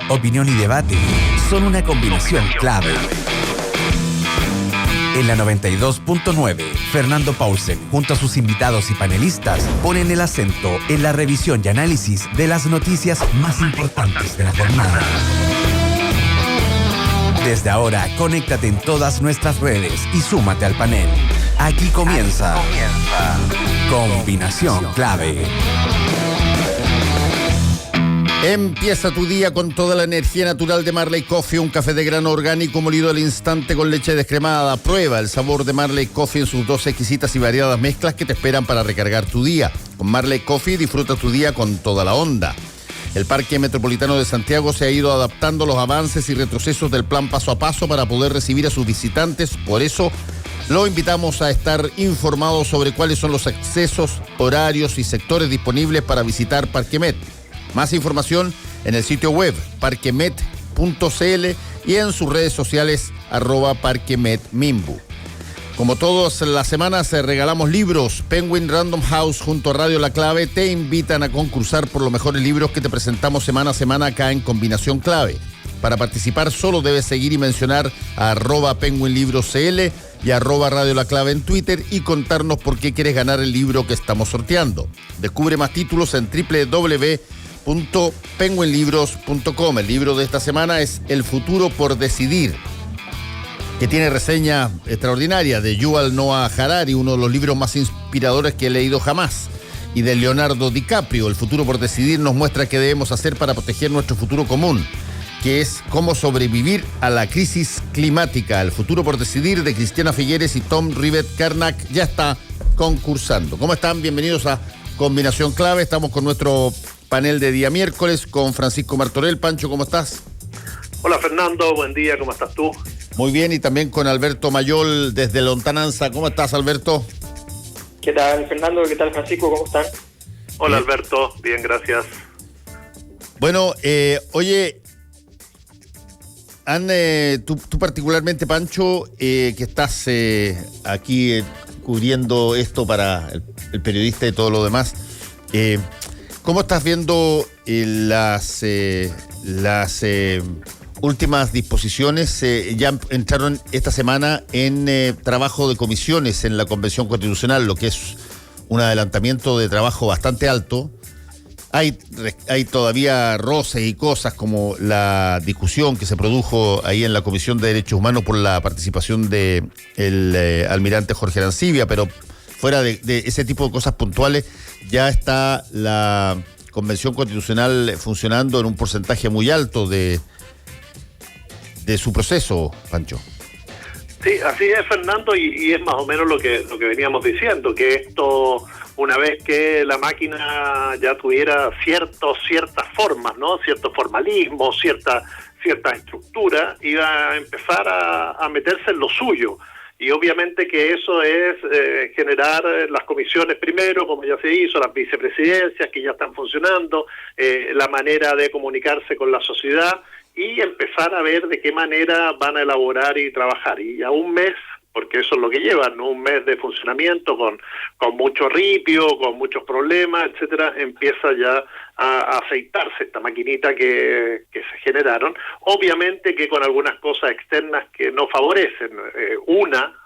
Opinión y debate son una combinación clave. En la 92.9, Fernando Paulsen, junto a sus invitados y panelistas, ponen el acento en la revisión y análisis de las noticias más importantes de la jornada. Desde ahora, conéctate en todas nuestras redes y súmate al panel. Aquí comienza Combinación Clave. Empieza tu día con toda la energía natural de Marley Coffee, un café de grano orgánico molido al instante con leche descremada. Prueba el sabor de Marley Coffee en sus 2 exquisitas y variadas mezclas que te esperan para recargar tu día. Con Marley Coffee disfruta tu día con toda la onda. El Parque Metropolitano de Santiago se ha ido adaptando a los avances y retrocesos del plan paso a paso para poder recibir a sus visitantes. Por eso, lo invitamos a estar informados sobre cuáles son los accesos, horarios y sectores disponibles para visitar Parque Met. Más información en el sitio web parquemet.cl y en sus redes sociales @parquemetmimbu. Como todas las semanas regalamos libros. Penguin Random House junto a Radio La Clave te invitan a concursar por los mejores libros que te presentamos semana a semana acá en Combinación Clave. Para participar solo debes seguir y mencionar a @penguinlibroscl y @Radio La Clave en Twitter y contarnos por qué quieres ganar el libro que estamos sorteando. Descubre más títulos en www.penguinlibros.com. El libro de esta semana es El futuro por decidir, que tiene reseña extraordinaria de Yuval Noah Harari, uno de los libros más inspiradores que he leído jamás, y de Leonardo DiCaprio. El futuro por decidir nos muestra qué debemos hacer para proteger nuestro futuro común, que es cómo sobrevivir a la crisis climática. El futuro por decidir de Cristiana Figueres y Tom Rivet Karnak ya está concursando. ¿Cómo están? Bienvenidos a Combinación Clave. Estamos con nuestro panel de día miércoles con Francisco Martorell. Pancho, ¿cómo estás? Hola Fernando, buen día, ¿cómo estás tú? Muy bien, y también con Alberto Mayol desde Lontananza. ¿Cómo estás, Alberto? ¿Qué tal, Fernando? ¿Qué tal, Francisco? ¿Cómo están? Hola Alberto, bien, gracias. Bueno, oye, tú particularmente, Pancho, que estás aquí cubriendo esto para el periodista y todo lo demás, ¿cómo estás viendo las últimas disposiciones? Ya entraron esta semana en trabajo de comisiones en la Convención Constitucional, lo que es un adelantamiento de trabajo bastante alto. Hay todavía roces y cosas como la discusión que se produjo ahí en la Comisión de Derechos Humanos por la participación de el almirante Jorge Arancibia, pero fuera de ese tipo de cosas puntuales, ya está la Convención Constitucional funcionando en un porcentaje muy alto de su proceso, Pancho. Sí, así es, Fernando, y es más o menos lo que veníamos diciendo, que esto, una vez que la máquina ya tuviera ciertas formas, ¿no? Cierto formalismo, cierta estructura, iba a empezar a meterse en lo suyo. Y obviamente que eso es generar las comisiones primero, como ya se hizo, las vicepresidencias que ya están funcionando, la manera de comunicarse con la sociedad y empezar a ver de qué manera van a elaborar y trabajar. Y a un mes, porque eso es lo que llevan, ¿no? Un mes de funcionamiento con mucho ripio, con muchos problemas, etcétera, empieza ya a aceitarse esta maquinita que se generaron. Obviamente que con algunas cosas externas que no favorecen.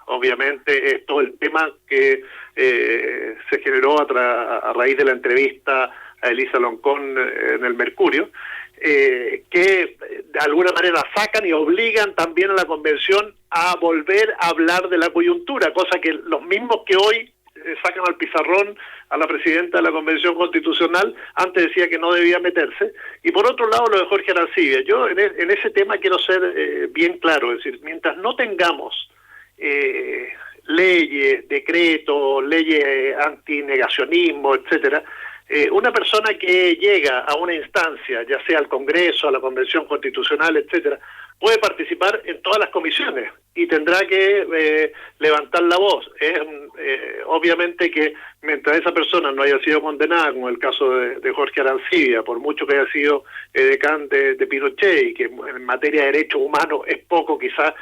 Obviamente, es todo el tema que se generó a raíz de la entrevista a Elisa Loncón en el Mercurio, que de alguna manera sacan y obligan también a la convención a volver a hablar de la coyuntura, cosa que los mismos que hoy sacan al pizarrón a la presidenta de la Convención Constitucional, antes decía que no debía meterse. Y por otro lado, lo de Jorge Arancibia. Yo en ese tema quiero ser bien claro, es decir, mientras no tengamos leyes, decretos, leyes antinegacionismo, etcétera, una persona que llega a una instancia, ya sea al Congreso, a la Convención Constitucional, etcétera, puede participar en todas las comisiones y tendrá que levantar la voz. Obviamente que mientras esa persona no haya sido condenada, como el caso de Jorge Arancibia, por mucho que haya sido decán de Pinochet, y que en materia de derechos humanos es poco quizás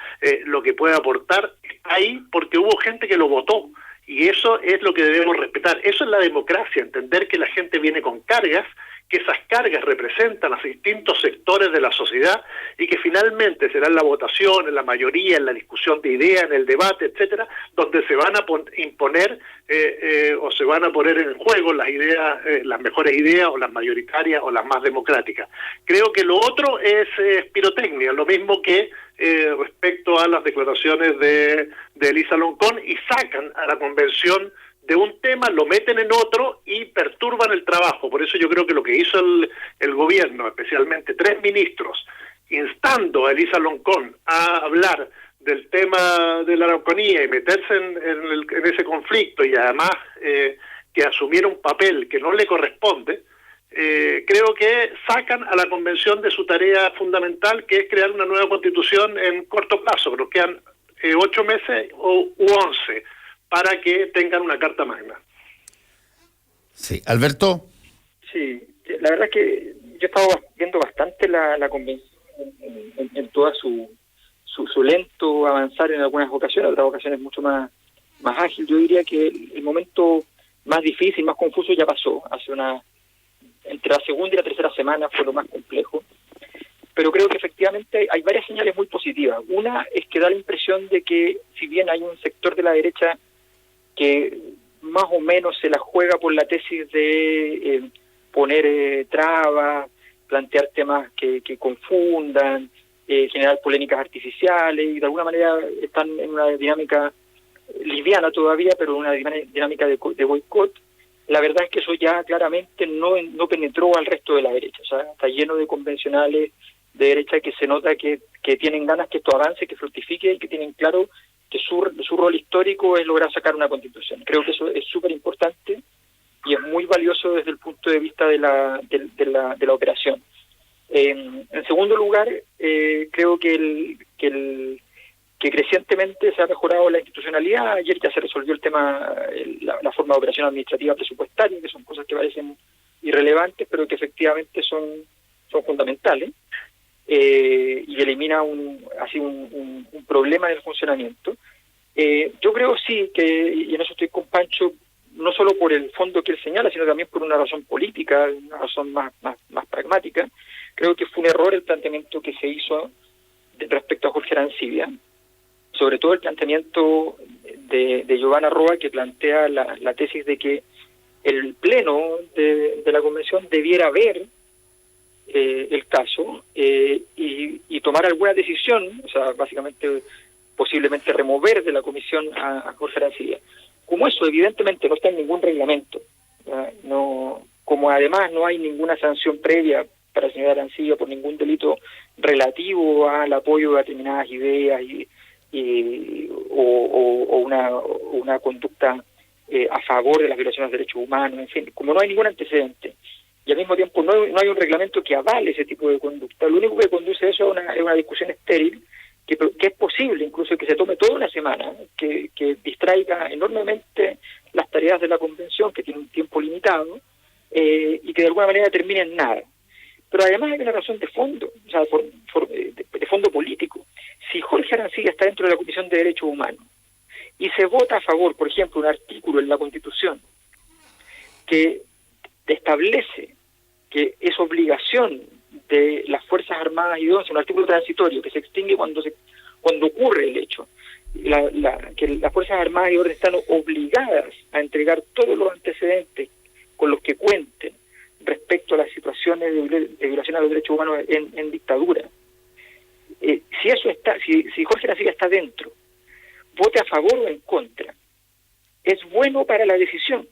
lo que puede aportar, está ahí porque hubo gente que lo votó. Y eso es lo que debemos respetar. Eso es la democracia, entender que la gente viene con cargas que esas cargas representan a distintos sectores de la sociedad y que finalmente será en la votación, en la mayoría, en la discusión de ideas, en el debate, etcétera, donde se van a imponer o se van a poner en juego las ideas, las mejores ideas o las mayoritarias o las más democráticas. Creo que lo otro es pirotecnia, lo mismo que respecto a las declaraciones de Elisa Loncón, y sacan a la convención de un tema, lo meten en otro y perturban el trabajo. Por eso yo creo que lo que hizo el gobierno, especialmente 3 ministros, instando a Elisa Loncón a hablar del tema de la Araucanía y meterse en ese conflicto, y además que asumiera un papel que no le corresponde, creo que sacan a la convención de su tarea fundamental, que es crear una nueva constitución en corto plazo. Pero quedan 8 meses u 11 para que tengan una carta magna. Sí, Alberto. Sí, la verdad es que yo he estado viendo bastante la convención en toda su lento avanzar en algunas ocasiones, otras ocasiones mucho más ágil. Yo diría que el momento más difícil, más confuso ya pasó. Entre la segunda y la tercera semana fue lo más complejo, pero creo que efectivamente hay varias señales muy positivas. Una es que da la impresión de que, si bien hay un sector de la derecha que más o menos se la juega por la tesis de poner trabas, plantear temas que confundan, generar polémicas artificiales, y de alguna manera están en una dinámica liviana todavía, pero una dinámica de boicot. La verdad es que eso ya claramente no penetró al resto de la derecha. O sea, está lleno de convencionales de derecha que se nota que tienen ganas que esto avance, que fructifique, y que tienen claro que su rol histórico es lograr sacar una constitución. Creo que eso es súper importante y es muy valioso desde el punto de vista de la operación. En segundo lugar, creo que crecientemente se ha mejorado la institucionalidad. Ayer ya se resolvió el tema, la forma de operación administrativa presupuestaria, que son cosas que parecen irrelevantes, pero que efectivamente son fundamentales, y elimina un problema en el funcionamiento. Yo creo sí que, y en eso estoy con Pancho, no solo por el fondo que él señala, sino también por una razón política, una razón más pragmática. Creo que fue un error el planteamiento que se hizo respecto a Jorge Arancibia, sobre todo el planteamiento de Giovanna Roa, que plantea la tesis de que el pleno de la convención debiera ver el caso y tomar alguna decisión, o sea, básicamente posiblemente remover de la comisión a Jorge Arancibia. Como eso evidentemente no está en ningún reglamento, como además no hay ninguna sanción previa para la señora Arancibia por ningún delito relativo al apoyo de determinadas ideas o una conducta a favor de las violaciones de derechos humanos, en fin, como no hay ningún antecedente y al mismo tiempo no hay un reglamento que avale ese tipo de conducta, lo único que conduce a eso es una discusión estéril, que es posible incluso que se tome toda una semana, que distraiga enormemente las tareas de la convención, que tiene un tiempo limitado, y que de alguna manera termine en nada. Pero además hay una razón de fondo, o sea, de fondo político. Si Jorge Arancibia está dentro de la Comisión de Derechos Humanos y se vota a favor, por ejemplo, un artículo en la Constitución que establece que es obligación de las Fuerzas Armadas y un artículo transitorio que se extingue cuando ocurre el hecho, que las Fuerzas Armadas y Orden están obligadas a entregar todos los antecedentes con los que cuenten respecto a las situaciones de violación a los derechos humanos en dictadura. Si Jorge Arancibia está dentro, vote a favor o en contra, es bueno para la decisión.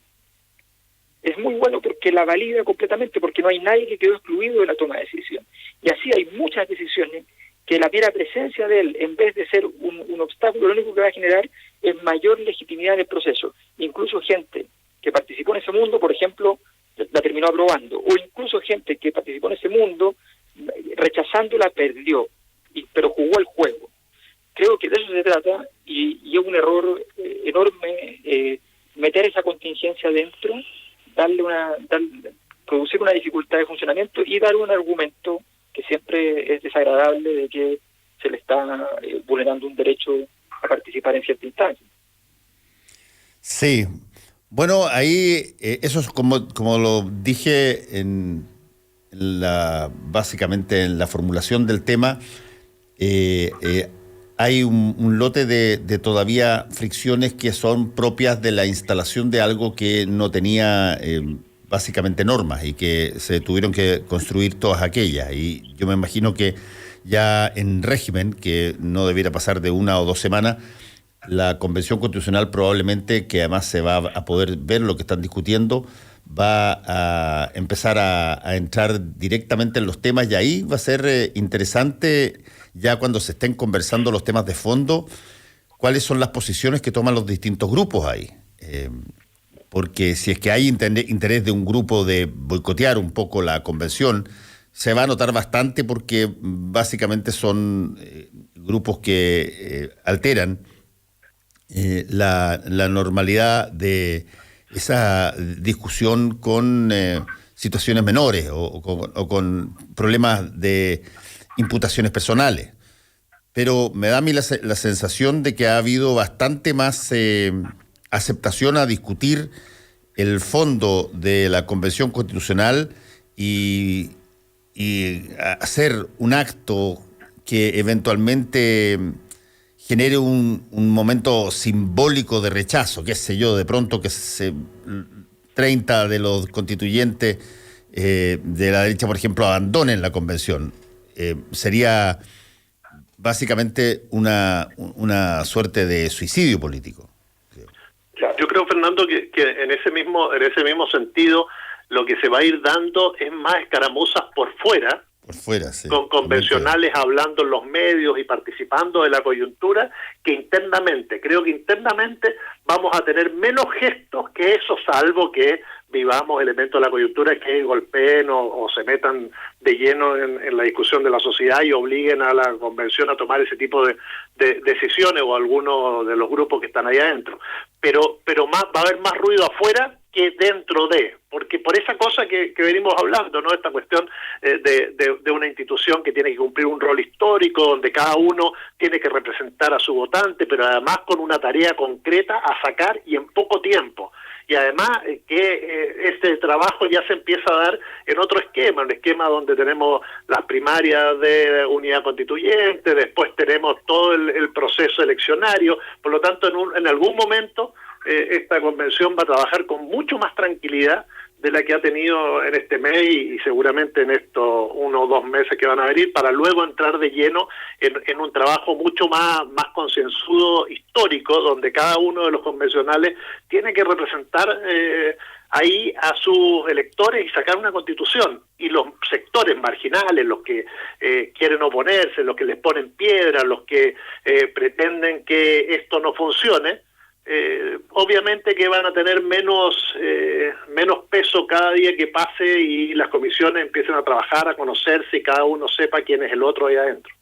Es muy bueno porque la valida completamente, porque no hay nadie que quedó excluido de la toma de decisión. Y así hay muchas decisiones que la mera presencia de él, en vez de ser un obstáculo, lo único que va a generar es mayor legitimidad del proceso. Incluso gente que participó en ese mundo, por ejemplo, la terminó aprobando, o incluso gente que participó en ese mundo, rechazándola, perdió, pero jugó el juego. Creo que de eso se trata, y es un error enorme meter esa contingencia dentro, producir una dificultad de funcionamiento y dar un argumento que siempre es desagradable de que se le está vulnerando un derecho a participar en cierta instancia. Sí, bueno, ahí eso es como lo dije básicamente en la formulación del tema, hay un lote de todavía fricciones que son propias de la instalación de algo que no tenía básicamente normas y que se tuvieron que construir todas aquellas. Y yo me imagino que ya en régimen, que no debiera pasar de 1 o 2 semanas, la Convención Constitucional probablemente, que además se va a poder ver lo que están discutiendo, va a empezar a entrar directamente en los temas, y ahí va a ser interesante, ya cuando se estén conversando los temas de fondo, cuáles son las posiciones que toman los distintos grupos ahí. Porque si es que hay interés de un grupo de boicotear un poco la convención, se va a notar bastante, porque básicamente son grupos que alteran la normalidad de esa discusión con situaciones menores o con problemas de imputaciones personales. Pero me da a mí la sensación de que ha habido bastante más aceptación a discutir el fondo de la Convención Constitucional y hacer un acto que eventualmente genere un momento simbólico de rechazo, qué sé yo, de pronto que 30 de los constituyentes de la derecha, por ejemplo, abandonen la convención. Sería básicamente una suerte de suicidio político. Yo creo, Fernando, que en ese mismo sentido lo que se va a ir dando es más escaramuzas por fuera, sí, con convencionales hablando en los medios y participando de la coyuntura, que internamente. Creo que internamente vamos a tener menos gestos que eso, salvo que vivamos elementos de la coyuntura que golpeen o se metan de lleno en la discusión de la sociedad y obliguen a la convención a tomar ese tipo de decisiones, o algunos de los grupos que están ahí adentro. Pero va a haber más ruido afuera que dentro porque por esa cosa que venimos hablando, ¿no? Esta cuestión de una institución que tiene que cumplir un rol histórico, donde cada uno tiene que representar a su votante, pero además con una tarea concreta a sacar y en poco tiempo. Y además que este trabajo ya se empieza a dar en otro esquema, un esquema donde tenemos las primarias de unidad constituyente, después tenemos todo el proceso eleccionario. Por lo tanto, en algún momento esta convención va a trabajar con mucho más tranquilidad de la que ha tenido en este mes y seguramente en estos 1 o 2 meses que van a venir, para luego entrar de lleno en un trabajo mucho más concienzudo, histórico, donde cada uno de los convencionales tiene que representar ahí a sus electores y sacar una constitución. Y los sectores marginales, los que quieren oponerse, los que les ponen piedras, los que pretenden que esto no funcione, obviamente que van a tener menos peso cada día que pase y las comisiones empiecen a trabajar, a conocerse y cada uno sepa quién es el otro ahí adentro.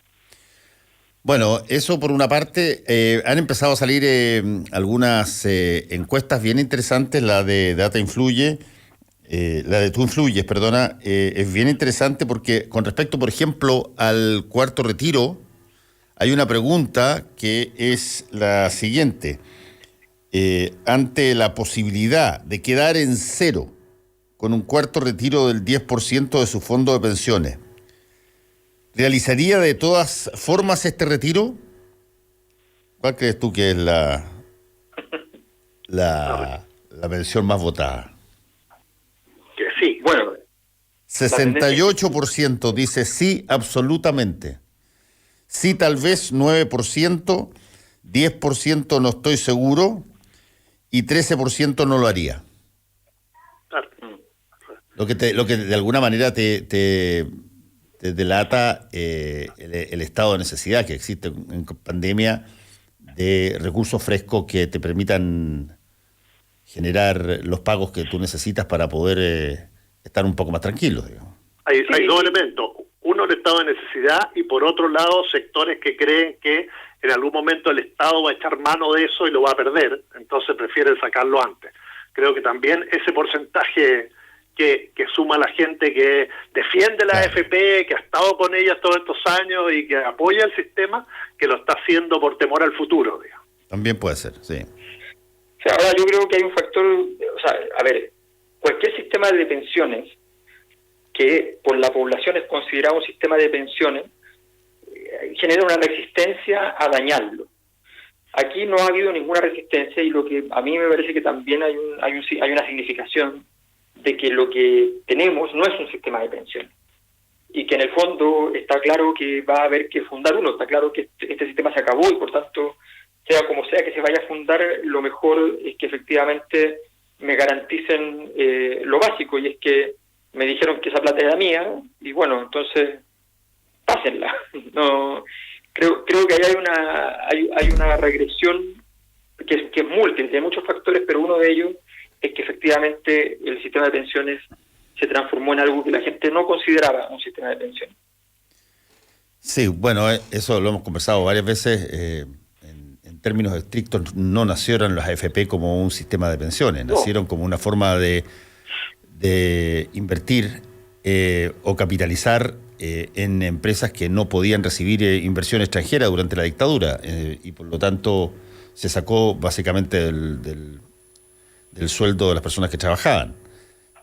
Bueno, eso por una parte. Han empezado a salir algunas encuestas bien interesantes. La de Data Influye, la de Tú Influyes, perdona, es bien interesante porque con respecto, por ejemplo, al cuarto retiro, hay una pregunta que es la siguiente. Ante la posibilidad de quedar en cero con un cuarto retiro del 10% de su fondo de pensiones, ¿realizaría de todas formas este retiro? ¿Cuál crees tú que es la pensión más votada? Que sí. Bueno, 68% dice sí, absolutamente. Sí, tal vez 9%, 10% no estoy seguro y 13% no lo haría. Lo que de alguna manera te delata el estado de necesidad que existe en pandemia, de recursos frescos que te permitan generar los pagos que tú necesitas para poder estar un poco más tranquilo, digamos. Hay 2 elementos. Uno, el estado de necesidad, y por otro lado, sectores que creen que en algún momento el Estado va a echar mano de eso y lo va a perder, entonces prefieren sacarlo antes. Creo que también ese porcentaje que suma la gente que defiende la AFP, que ha estado con ellas todos estos años y que apoya el sistema, que lo está haciendo por temor al futuro, digamos. También puede ser, sí. O sea, ahora yo creo que hay un factor, o sea, a ver, cualquier sistema de pensiones que por la población es considerado un sistema de pensiones, genera una resistencia a dañarlo. Aquí no ha habido ninguna resistencia, y lo que a mí me parece que también hay una significación de que lo que tenemos no es un sistema de pensiones, y que en el fondo está claro que va a haber que fundar uno. Está claro que este sistema se acabó, y por tanto, sea como sea que se vaya a fundar, lo mejor es que efectivamente me garanticen lo básico, y es que me dijeron que esa plata era mía, y bueno, entonces pásenla. No, creo que ahí hay una regresión que es múltiple, tiene muchos factores, pero uno de ellos es que efectivamente el sistema de pensiones se transformó en algo que la gente no consideraba un sistema de pensiones. Sí, bueno, eso lo hemos conversado varias veces. En términos estrictos, no nacieron las AFP como un sistema de pensiones, nacieron como una forma de invertir o capitalizar en empresas que no podían recibir inversión extranjera durante la dictadura, y por lo tanto se sacó básicamente del sueldo de las personas que trabajaban.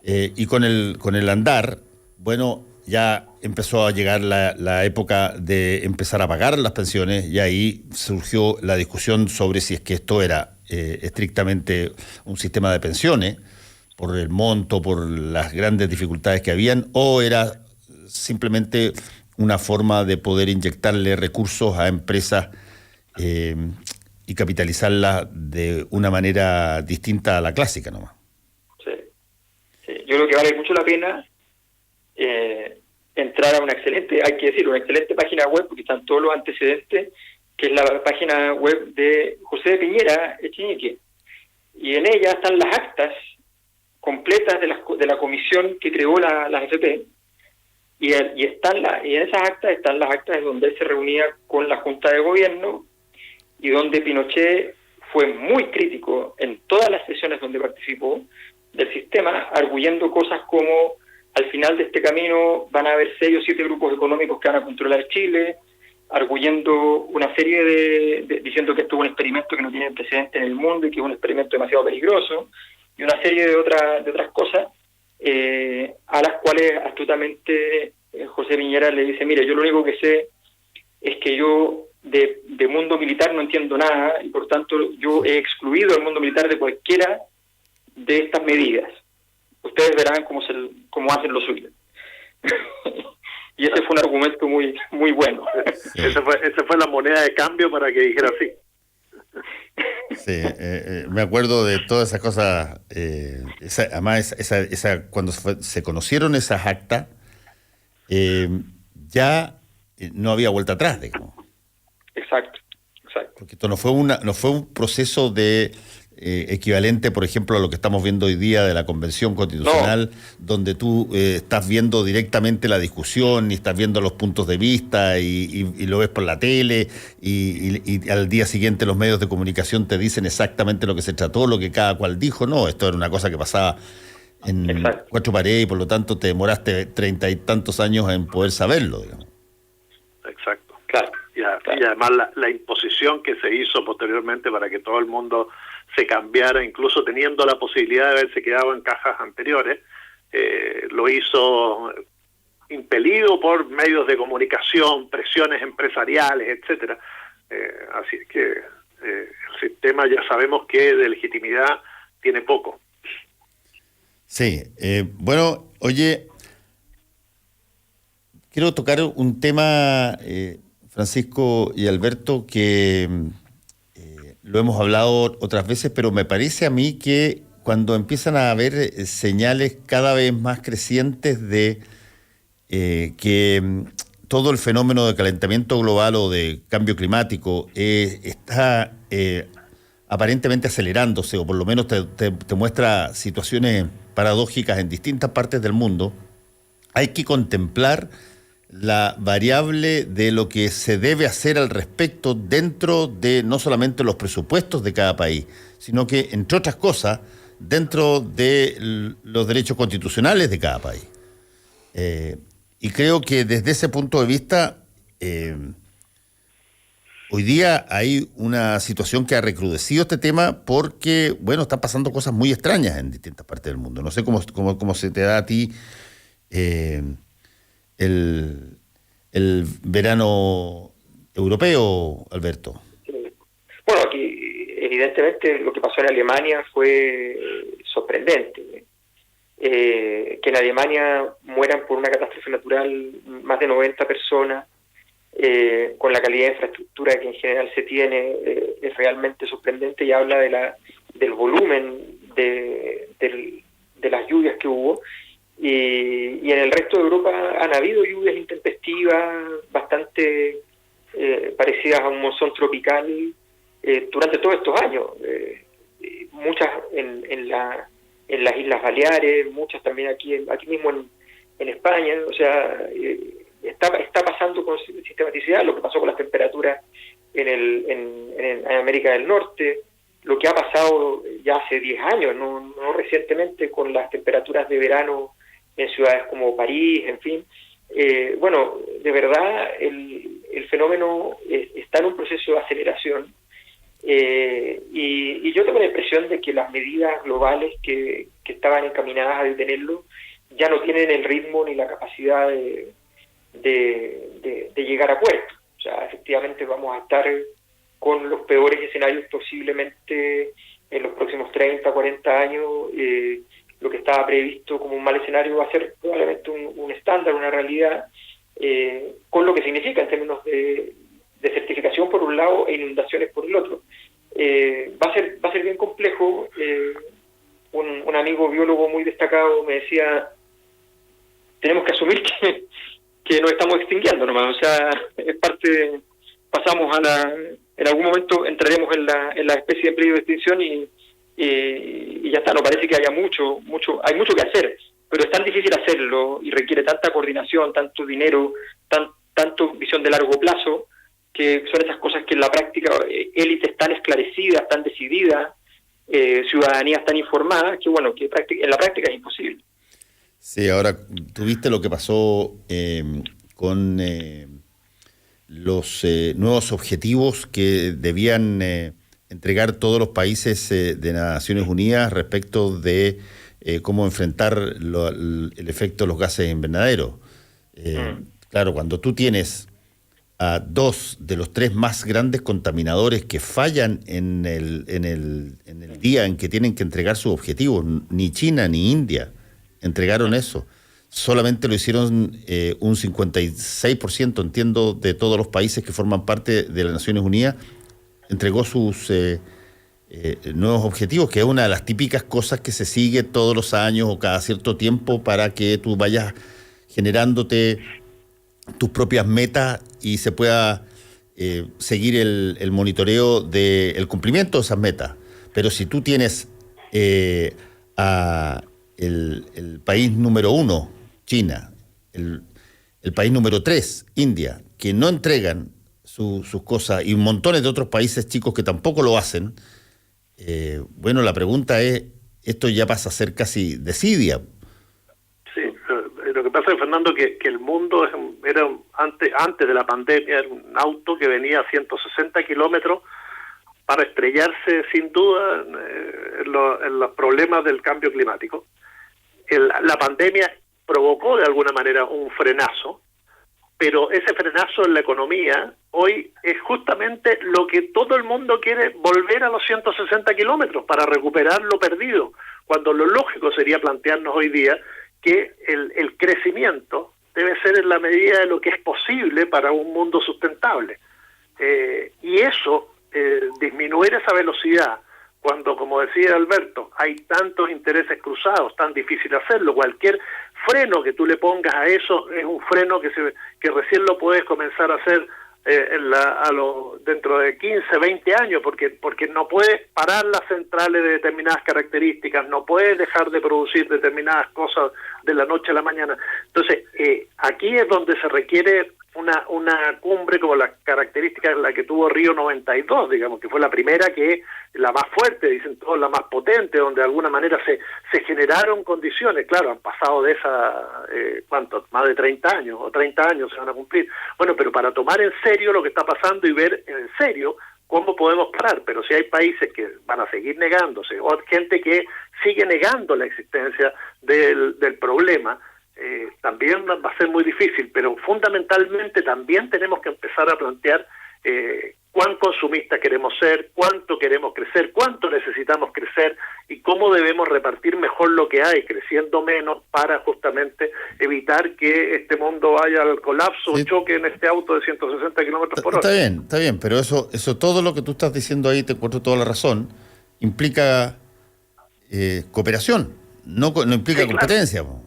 Y con el andar, bueno, ya empezó a llegar la época de empezar a pagar las pensiones, y ahí surgió la discusión sobre si es que esto era estrictamente un sistema de pensiones, por el monto, por las grandes dificultades que habían, o era simplemente una forma de poder inyectarle recursos a empresas y capitalizarlas de una manera distinta a la clásica nomás. Sí. Yo creo que vale mucho la pena entrar a una excelente página web, porque están todos los antecedentes, que es la página web de José de Piñera Echenique, y en ella están las actas completas de la comisión que creó las AFP, y en esas actas están las actas donde él se reunía con la Junta de Gobierno, y donde Pinochet fue muy crítico en todas las sesiones donde participó del sistema, arguyendo cosas como: al final de este camino van a haber 6 o 7 grupos económicos que van a controlar Chile, arguyendo una serie diciendo que esto es un experimento que no tiene precedente en el mundo y que es un experimento demasiado peligroso, y una serie de otras cosas, a las cuales astutamente José Piñera le dice: mire, yo lo único que sé es que yo de mundo militar no entiendo nada, y por tanto yo he excluido al mundo militar de cualquiera de estas medidas. Ustedes verán cómo hacen lo suyo. Y ese fue un argumento muy muy bueno. Sí. Esa fue la moneda de cambio para que dijera así. Sí, me acuerdo de todas esas cosas. Además, cuando se conocieron esas actas, ya no había vuelta atrás, digamos. Exacto. Porque esto no fue un proceso de equivalente, por ejemplo, a lo que estamos viendo hoy día de la Convención Constitucional, donde tú estás viendo directamente la discusión y estás viendo los puntos de vista y lo ves por la tele y al día siguiente los medios de comunicación te dicen exactamente lo que se trató, lo que cada cual dijo. No, esto era una cosa que pasaba en cuatro paredes, y por lo tanto te demoraste 30 y tantos años en poder saberlo, digamos. Exacto. Claro. Y además la imposición que se hizo posteriormente para que todo el mundo se cambiara, incluso teniendo la posibilidad de haberse quedado en cajas anteriores, lo hizo impelido por medios de comunicación, presiones empresariales, etcétera. Así es que el sistema ya sabemos que de legitimidad tiene poco. Sí, bueno, oye, quiero tocar un tema, Francisco y Alberto, que lo hemos hablado otras veces, pero me parece a mí que cuando empiezan a haber señales cada vez más crecientes de que todo el fenómeno de calentamiento global o de cambio climático está aparentemente acelerándose, o por lo menos te muestra situaciones paradójicas en distintas partes del mundo, hay que contemplar la variable de lo que se debe hacer al respecto dentro de no solamente los presupuestos de cada país, sino que, entre otras cosas, dentro de los derechos constitucionales de cada país. Y creo que desde ese punto de vista, hoy día hay una situación que ha recrudecido este tema porque, bueno, están pasando cosas muy extrañas en distintas partes del mundo. No sé cómo se te da a ti eh, el verano europeo, Alberto. Bueno, aquí evidentemente lo que pasó en Alemania fue sorprendente. Que en Alemania mueran por una catástrofe natural más de 90 personas, con la calidad de infraestructura que en general se tiene, es realmente sorprendente y habla del volumen de las lluvias que hubo. Y en el resto de Europa han habido lluvias intempestivas bastante parecidas a un monzón tropical durante todos estos años. Muchas en las Islas Baleares, muchas también aquí mismo en España. O sea, está pasando con sistematicidad lo que pasó con las temperaturas en América del Norte, lo que ha pasado ya hace 10 años, no recientemente, con las temperaturas de verano en ciudades como París, en fin. Bueno, de verdad el fenómeno está en un proceso de aceleración, y yo tengo la impresión de que las medidas globales que estaban encaminadas a detenerlo ya no tienen el ritmo ni la capacidad de llegar a puerto. O sea, efectivamente vamos a estar con los peores escenarios posiblemente en los próximos 30, 40 años. Lo que estaba previsto como un mal escenario va a ser probablemente un estándar, una realidad, con lo que significa en términos de desertificación por un lado e inundaciones por el otro. Va a ser bien complejo. Un amigo biólogo muy destacado me decía, tenemos que asumir que nos estamos extinguiendo nomás. O sea, es parte, pasamos en algún momento entraremos en la especie en peligro de extinción y ya está. No parece que haya hay mucho que hacer, pero es tan difícil hacerlo y requiere tanta coordinación, tanto dinero, tanto visión de largo plazo, que son esas cosas que en la práctica élites tan esclarecidas, tan decididas, ciudadanías tan informadas, que bueno, que en la práctica es imposible. Sí, ahora tuviste lo que pasó con los nuevos objetivos que debían entregar todos los países de Naciones Unidas respecto de cómo enfrentar el efecto de los gases invernadero. Claro, cuando tú tienes a 2 de los 3 más grandes contaminadores que fallan en el día en que tienen que entregar sus objetivos, ni China ni India entregaron eso. Solamente lo hicieron un 56%, entiendo, de todos los países que forman parte de las Naciones Unidas, entregó sus nuevos objetivos, que es una de las típicas cosas que se sigue todos los años o cada cierto tiempo para que tú vayas generándote tus propias metas y se pueda seguir el monitoreo del cumplimiento de esas metas. Pero si tú tienes el país número 1, China, el país número 3, India, que no entregan sus cosas, y montones de otros países chicos que tampoco lo hacen, bueno, la pregunta es, esto ya pasa a ser casi desidia. Sí, lo que pasa es, Fernando, que el mundo era antes de la pandemia, era un auto que venía a 160 kilómetros para estrellarse sin duda en los problemas del cambio climático. La pandemia provocó de alguna manera un frenazo, pero ese frenazo en la economía hoy es justamente lo que todo el mundo quiere, volver a los 160 kilómetros para recuperar lo perdido, cuando lo lógico sería plantearnos hoy día que el crecimiento debe ser en la medida de lo que es posible para un mundo sustentable. Y eso, disminuir esa velocidad, cuando, como decía Alberto, hay tantos intereses cruzados, tan difícil hacerlo. Cualquier freno que tú le pongas a eso es un freno que recién lo puedes comenzar a hacer dentro de 15, 20 años, porque no puedes parar las centrales de determinadas características, no puedes dejar de producir determinadas cosas de la noche a la mañana. Entonces, aquí es donde se requiere una cumbre como la característica la que tuvo Río 92, digamos, que fue la primera, la más fuerte, dicen todos, la más potente, donde de alguna manera se generaron condiciones. Claro, han pasado de esa, más de 30 años, o 30 años se van a cumplir. Bueno, pero para tomar en serio lo que está pasando y ver en serio cómo podemos parar. Pero si hay países que van a seguir negándose, o gente que sigue negando la existencia del problema, también va a ser muy difícil, pero fundamentalmente también tenemos que empezar a plantear cuán consumistas queremos ser, cuánto queremos crecer, cuánto necesitamos crecer y cómo debemos repartir mejor lo que hay, creciendo menos para justamente evitar que este mundo vaya al colapso o choque en este auto de 160 kilómetros por hora. Está bien, pero eso todo lo que tú estás diciendo ahí, te encuentro toda la razón, implica cooperación, no implica competencia. Claro.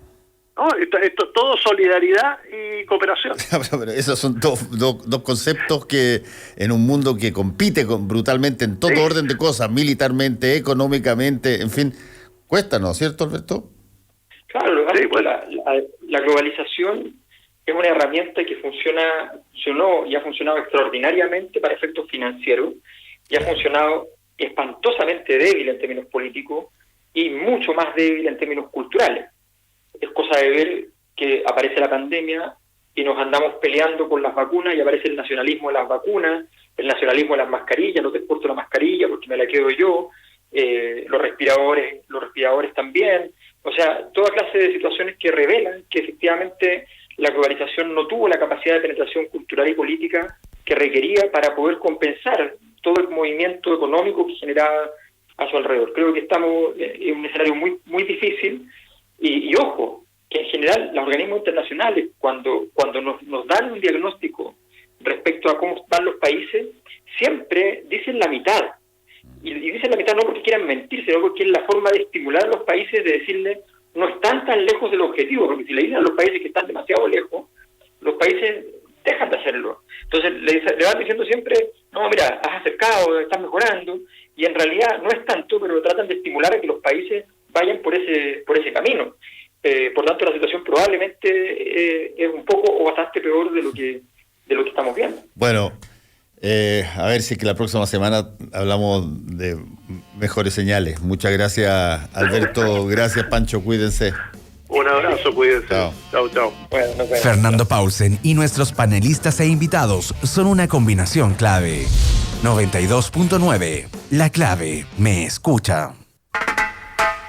No, esto es todo solidaridad y cooperación. Pero esos son dos conceptos que en un mundo que compite brutalmente en todo orden de cosas, militarmente, económicamente, en fin, cuesta, ¿no es cierto, Alberto? Claro, la globalización es una herramienta que funcionó y ha funcionado extraordinariamente para efectos financieros y ha funcionado espantosamente débil en términos políticos y mucho más débil en términos culturales. Es cosa de ver que aparece la pandemia y nos andamos peleando por las vacunas y aparece el nacionalismo de las vacunas, el nacionalismo de las mascarillas, no te exporto la mascarilla porque me la quedo yo, los respiradores también. O sea, toda clase de situaciones que revelan que efectivamente la globalización no tuvo la capacidad de penetración cultural y política que requería para poder compensar todo el movimiento económico que generaba a su alrededor. Creo que estamos en un escenario muy, muy difícil. Y ojo, que en general los organismos internacionales, cuando nos dan un diagnóstico respecto a cómo van los países, siempre dicen la mitad. Y dicen la mitad no porque quieran mentir, sino porque es la forma de estimular a los países de decirles no están tan lejos del objetivo, porque si le dicen a los países que están demasiado lejos, los países dejan de hacerlo. Entonces le van diciendo siempre, no, mira, has acercado, estás mejorando, y en realidad no es tanto, pero tratan de estimular a que los países vayan por ese camino. Por tanto, la situación probablemente es un poco o bastante peor de lo que estamos viendo. Bueno, a ver si es que la próxima semana hablamos de mejores señales. Muchas gracias, Alberto. Gracias, Pancho. Cuídense. Un abrazo, cuídense. Chao. Bueno, nos vemos. Fernando Paulsen y nuestros panelistas e invitados son una combinación clave. 92.9. La clave me escucha.